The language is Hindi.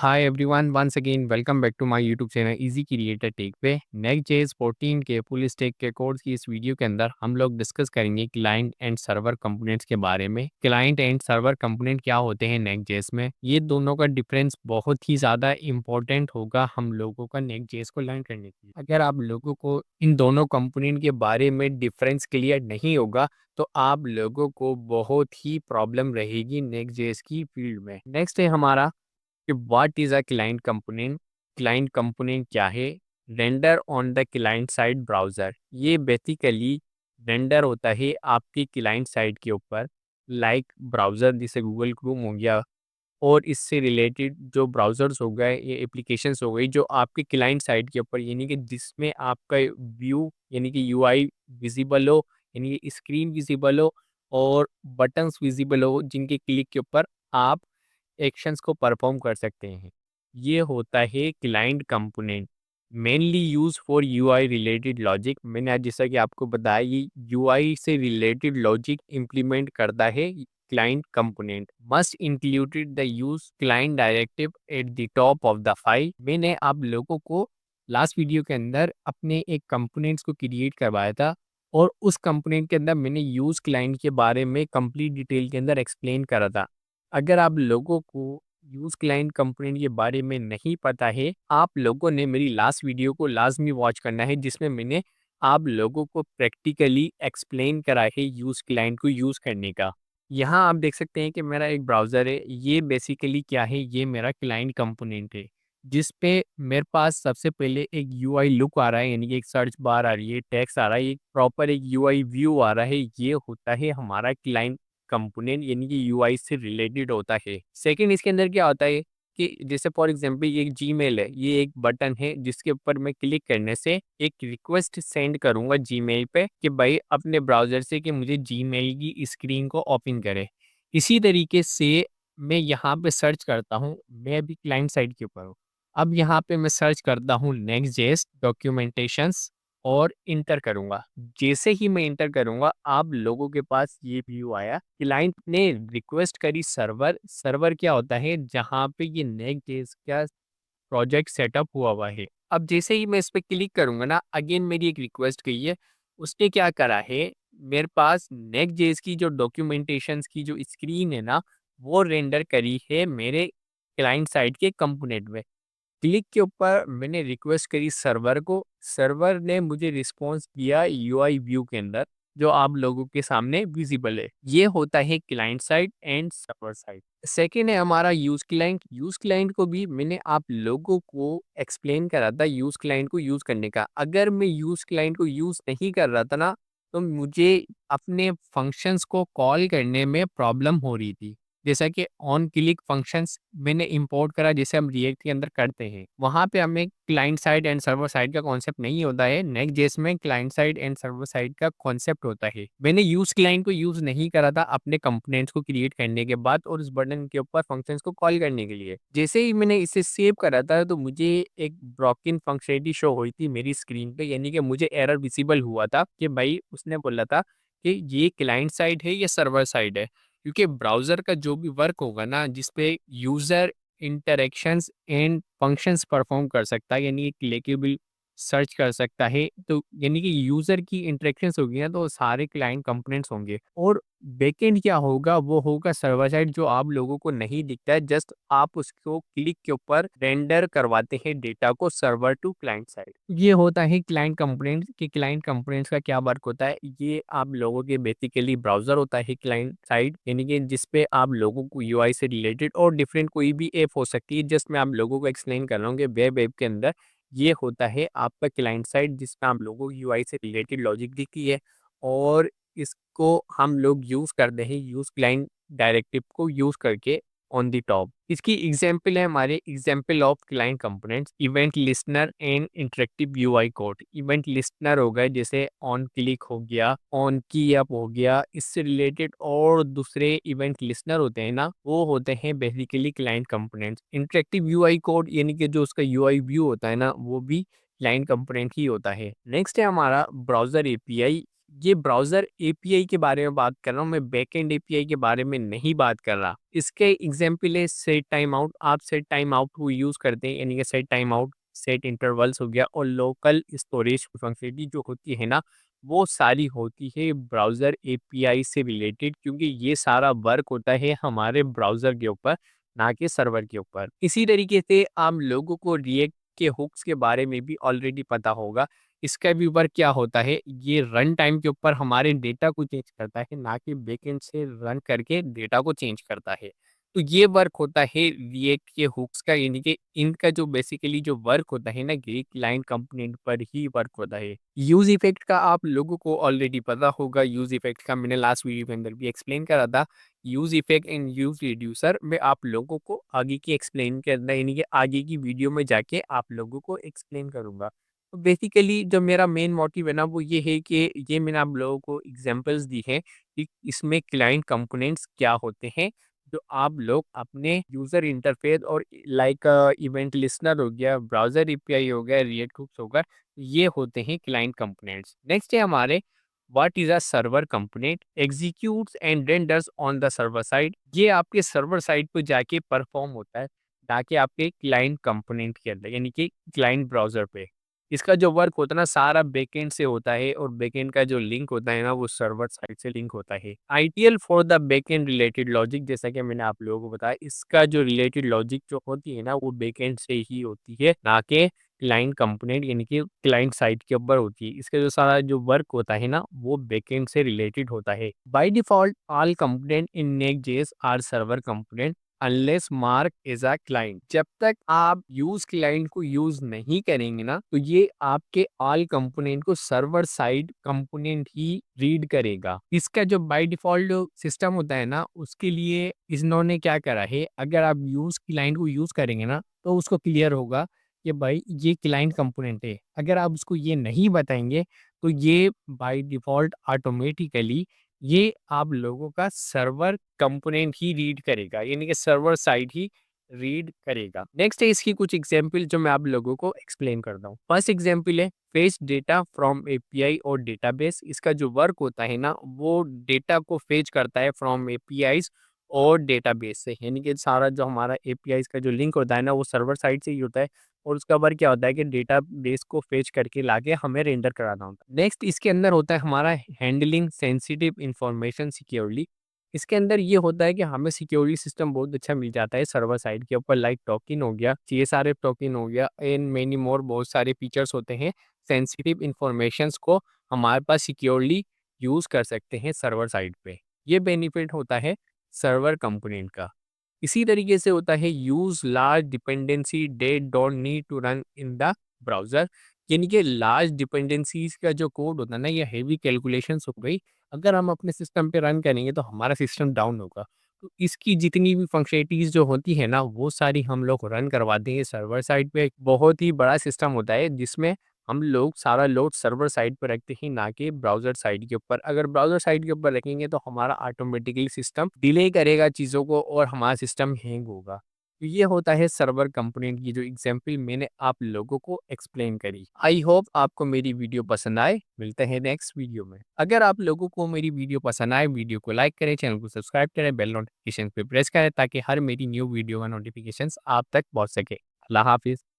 Hi everyone, once again welcome back to my YouTube channel Easy Creator Tech पे Next.js 14 के फुल स्टैक के कोर्स की इस वीडियो के अंदर हम लोग डिस्कस करेंगे क्लाइंट एंड सर्वर कंपोनेंट्स के बारे में। क्लाइंट एंड सर्वर कंपोनेंट क्या होते हैं Next.js में, ये दोनों का डिफरेंस बहुत ही ज़्यादा इंपॉर्टेंट होगा हम लोगों का Next.js को लर्न करने के लिए। अगर आप लोगों को इन दोनों कंपोनेंट के बारे में डिफरेंस क्लियर नहीं होगा तो आप लोगों को बहुत ही प्रॉब्लम रहेगी Next.js की फील्ड में। नेक्स्ट है हमारा कि what is a client component. Client component क्या है? Render on the client side browser. ये बेसिकली रेंडर होता है आपकी क्लाइंट साइड के ऊपर, लाइक ब्राउज़र जैसे गूगल क्रोम हो गया और इससे रिलेटेड जो ब्राउज़र्स हो गए, ये एप्लीकेशंस हो गई जो आपके क्लाइंट साइड के ऊपर, यानी कि जिसमें आपका व्यू यानी कि यूआई विजिबल हो, यानी कि स्क्रीन विजिबल हो और बटन्स विजिबल हो जिनके क्लिक के ऊपर आप एक्शंस को परफॉर्म कर सकते हैं। ये होता है client component, mainly use for UI related logic. मैंने आज जैसा कि आपको बताया, ये यूआई से रिलेटेड लॉजिक इंप्लीमेंट करता है client component. Must included the use client directive at the top of the file. मैंने आप लोगों को लास्ट वीडियो के अंदर अपने एक कंपोनेंट्स को क्रिएट करवाया था और उस कंपोनेंट के अंदर मैंने यूज क्लाइंट के बारे में कंप्लीट डिटेल के अंदर एक्सप्लेन करा था। अगर आप लोगों को यूज़ क्लाइंट कंपोनेंट के बारे में नहीं पता है, आप लोगों ने मेरी लास्ट वीडियो को लाज़मी वॉच करना है जिसमें मैंने आप लोगों को प्रैक्टिकली एक्सप्लेन करा है यूज़ क्लाइंट को यूज़ करने का। यहाँ आप देख सकते हैं कि मेरा एक ब्राउज़र है, ये बेसिकली क्या है, ये मेरा क्लाइंट कंपोनेंट है, जिस पे मेरे पास सबसे पहले एक यूआई लुक आ रहा है, यानी कि एक सर्च बार आ रही है, टेक्स्ट आ रहा है, एक प्रॉपर एक यूआई व्यू आ रहा है। ये होता है हमारा क्लाइंट कंपोनेंट, यानी कि यूआई से रिलेटेड होता है। सेकंड, इसके अंदर क्या होता है कि जैसे फॉर एग्जांपल ये एक जीमेल है, ये एक बटन है जिसके ऊपर मैं क्लिक करने से एक रिक्वेस्ट सेंड करूंगा जीमेल पे कि भाई अपने ब्राउज़र से कि मुझे जीमेल की स्क्रीन को ओपन करे। इसी तरीके से मैं यहाँ पे सर्च करता हूँ, मैं अभी क्लाइंट साइड के ऊपर हूँ। अब यहाँ पे मैं सर्च करता हूँ नेक्स्ट.js डॉक्यूमेंटेशंस और इंटर करूँगा। जैसे ही मैं इंटर करूँगा, आप लोगों के पास ये व्यू आया, क्लाइंट ने रिक्वेस्ट करी सर्वर। सर्वर क्या होता है? जहाँ पे ये नेक्स्ट.js का प्रोजेक्ट सेटअप हुआ है। अब जैसे ही मैं इस पे क्लिक करूँगा ना, अगेन मेरी एक रिक्वेस्ट गई है। उसने क्या करा है, मेरे पास नेक्स्ट.js की जो डॉक्यूमेंटेशंस की जो स्क्रीन है ना, वो रेंडर करी है मेरे क्लाइंट साइड के कंपोनेंट में। क्लिक के ऊपर मैंने रिक्वेस्ट करी सर्वर को, सर्वर ने मुझे रिस्पॉन्स किया यूआई व्यू के अंदर, जो आप लोगों के सामने विजिबल है। ये होता है client side and server side. Second है हमारा यूज क्लाइंट। यूज क्लाइंट को भी मैंने आप लोगों को एक्सप्लेन करा था यूज क्लाइंट को यूज करने का। अगर मैं यूज क्लाइंट को यूज नहीं कर रहा था ना, तो मुझे अपने फंक्शंस को कॉल करने में प्रॉब्लम हो रही थी। जैसा कि ऑन क्लिक फंक्शंस मैंने इंपोर्ट करा, जैसे हम रिएक्ट के अंदर करते हैं, वहाँ पे हमें client side and server side का कॉन्सेप्ट नहीं होता है। नेक्स्ट जेएस में client side and server side का कॉन्सेप्ट होता है। मैंने यूज क्लाइंट को यूज नहीं करा था अपने कंपोनेंट्स को क्रिएट करने के बाद और उस बटन के ऊपर फंक्शंस को कॉल करने के लिए। जैसे ही मैंने इसे सेव करा था तो मुझे एक ब्रोकन फंक्शनलिटी शो हुई थी मेरी स्क्रीन पे, यानी कि मुझे एरर विजिबल हुआ था कि भाई उसने बोला था कि ये क्लाइंट साइड है या सर्वर साइड है। क्योंकि ब्राउज़र का जो भी वर्क होगा ना, जिस पे user interactions and functions perform कर सकता है, यानी क्लिकेबल सर्च कर सकता है, तो यानी कि यूज़र की इंटरेक्शंस होगी ना, तो सारे क्लाइंट कंपोनेंट्स होंगे। और बैकएंड क्या होगा, वो होगा सर्वर साइड, जो आप लोगों को नहीं दिखता है। जस्ट आप उसको क्लिक के ऊपर रेंडर करवाते हैं डेटा को सर्वर टू क्लाइंट साइड। ये होता है क्लाइंट कंपोनेंट। कि क्लाइंट कंपोनेंट्स का क्या वर्क होता है, ये आप लोगों के बेसिकली ब्राउजर होता है क्लाइंट साइड, यानी कि जिस पे आप लोगों को यूआई से रिलेटेड और डिफरेंट कोई भी ऐप हो सकती है। जस्ट मैं आप लोगों को एक्सप्लेन कर रहा हूँ कि वेब ऐप के अंदर ये होता है आपका क्लाइंट साइड, जिसमें आप लोगों को यूआई से रिलेटेड लॉजिक दिखती है और इसको हम लोग यूज़ करते हैं यूज़ क्लाइंट डायरेक्टिव को यूज़ करके ऑन दी टॉप। इसकी एग्जाम्पल है हमारे example of client components, event listener and interactive UI code. Event listener हो गए, जैसे ऑन क्लिक हो गया, ऑन की अप हो गया, इससे रिलेटेड और दूसरे इवेंट लिस्टनर होते हैं ना, वो होते हैं basically client components. Interactive UI code यानी कि जो उसका यूआई व्यू होता है ना, वो भी क्लाइंट कंपोनेंट ही होता है। नेक्स्ट है हमारा ब्राउजर एपीआई। ये ब्राउज़र एपीआई के बारे में बात कर रहा हूँ, मैं बैकएंड एपीआई के बारे में नहीं बात कर रहा। इसके एग्ज़ाम्पल है सेट टाइम आउट, आप सेट टाइम आउट को यूज़ करते हैं, यानी कि set time out, set intervals हो गया और लोकल स्टोरेज फंक्शनलिटी जो होती है ना, वो सारी होती है ब्राउज़र एपीआई से रिलेटेड, क्योंकि ये सारा वर्क होता है हमारे ब्राउज़र के ऊपर, ना कि सर्वर के ऊपर। इसी तरीके से आप लोगों को रिएक्ट के हुक्स के बारे में भी ऑलरेडी पता होगा। इसका भी वर्क क्या होता है, ये रन टाइम के ऊपर हमारे डेटा को चेंज करता है, ना कि बैकएंड से रन करके डेटा को चेंज करता है। तो ये वर्क होता है रिएक्ट के हुक्स का, यानी कि इनका जो बेसिकली जो वर्क होता है ना, ये क्लाइंट कंपोनेंट पर ही वर्क होता है। यूज़ इफ़ेक्ट का आप लोगों को ऑलरेडी पता होगा, यूज़ इफ़ेक्ट का मैंने लास्ट वीडियो के अंदर भी एक्सप्लेन करा था। Use effect and use reducer मैं आप लोगों को आगे की एक्सप्लेन के अंदर, यानी कि आगे की वीडियो में जाके आप लोगों को एक्सप्लेन करूँगा। तो बेसिकली जो मेरा मेन मोटिव है ना, वो ये है कि ये मैंने आप लोगों को एग्जांपल्स दी हैं कि इसमें क्लाइंट कंपोनेंट्स क्या होते हैं, जो आप लोग अपने यूज़र इंटरफेस और लाइक इवेंट लिस्टनर हो गया, ब्राउज़र एपीआई हो गया, रिएक्ट हुक्स हो गया, ये होते हैं क्लाइंट कंपोनेंट्स। नेक्स्ट है हमारे what is a server component, executes and renders on the server side. ये आपके सर्वर साइड पे जाके परफॉर्म होता है, ताकि आपके क्लाइंट कंपोनेंट के अंदर, यानी कि क्लाइंट ब्राउज़र पे। इसका जो वर्क होता है ना, सारा बैकएंड से होता है और बैकएंड का जो लिंक होता है ना, वो सर्वर साइड से लिंक होता है। ITL for the backend related logic, जैसा कि मैंने आप लोगों को बताया, इसका जो रिलेटेड लॉजिक जो होती है ना, वो बैकएंड से ही होती है, ना कि क्लाइंट कंपोनेंट, यानी कि क्लाइंट साइड के ऊपर होती है। इसका जो सारा जो वर्क होता है ना, वो बैकएंड से रिलेटेड होता है। By default all component in Next JS are server component unless mark as a client. जब तक आप यूज क्लाइंट को यूज नहीं करेंगे ना, तो ये आपके ऑल कंपोनेंट को सर्वर साइड कंपोनेंट ही रीड करेगा। इसका जो बाय डिफॉल्ट सिस्टम होता है ना, उसके लिए इन्होंने क्या करा है, अगर आप यूज क्लाइंट को यूज करेंगे ना, तो उसको क्लियर होगा कि भाई ये क्लाइंट कंपोनेंट है। अगर आप उसको ये नहीं बताएंगे, तो ये बाय डिफॉल्ट ऑटोमेटिकली ये आप लोगों का सर्वर कंपोनेंट ही रीड करेगा, यानी कि सर्वर साइड ही रीड करेगा। नेक्स्ट है इसकी कुछ एग्जांपल जो मैं आप लोगों को एक्सप्लेन करता हूँ। फर्स्ट एग्जांपल है फेच डेटा फ्रॉम एपीआई और डेटाबेस। इसका जो वर्क होता है ना, वो डेटा को फेच करता है फ्रॉम एपीआईज और डेटाबेस से, यानी कि सारा जो हमारा एपीआईज का जो लिंक होता है ना, वो सर्वर साइड से ही होता है और उसका वर्क क्या होता है कि डेटाबेस को फेच करके लाके हमें रेंडर कराना होता है। नेक्स्ट इसके अंदर होता है हमारा हैंडलिंग सेंसिटिव इंफॉर्मेशन सिक्योरली। इसके अंदर ये होता है कि हमें सिक्योरिटी सिस्टम बहुत अच्छा मिल जाता है सर्वर साइड के ऊपर, लाइक टोकन हो गया, सीएसआरएफ टोकन हो गया एंड मेनी मोर, बहुत सारे फीचर्स होते हैं। सेंसिटिव इंफॉर्मेशंस को हमारे पास सिक्योरली यूज कर सकते हैं सर्वर साइड पे। ये बेनिफिट होता है सर्वर कंपोनेंट का। इसी तरीके से होता है use large dependency they don't need to run in the browser, यानी कि लार्ज डिपेंडेंसीज का जो कोड होता है ना, ये हेवी कैलकुलेशंस हो गई, अगर हम अपने सिस्टम पे रन करेंगे तो हमारा सिस्टम डाउन होगा। तो इसकी जितनी भी फंक्शनलिटीज़ जो होती है ना, वो सारी हम लोग रन करवाते हैं सर्वर साइड पे। बहुत ही बड़ा सिस्टम होता है जिसमें हम लोग सारा लोड सर्वर साइड पर रखते हैं, ना कि ब्राउज़र साइड के ऊपर। अगर ब्राउज़र साइड के ऊपर रखेंगे तो हमारा ऑटोमेटिकली सिस्टम डिले करेगा चीज़ों को और हमारा सिस्टम हैंग होगा। तो ये होता है सर्वर कंपोनेंट की जो एग्जांपल मैंने आप लोगों को एक्सप्लेन करी। आई होप आपको मेरी वीडियो पसंद आए। मिलते हैं नेक्स्ट वीडियो में। अगर आप लोगों को मेरी वीडियो पसंद आए, वीडियो को लाइक करें, चैनल को सब्सक्राइब करें, बेल नोटिफिकेशन पे प्रेस करें, ताकि हर मेरी न्यू वीडियो का नोटिफिकेशंस आप तक पहुंच सके। अल्लाह हाफिज़।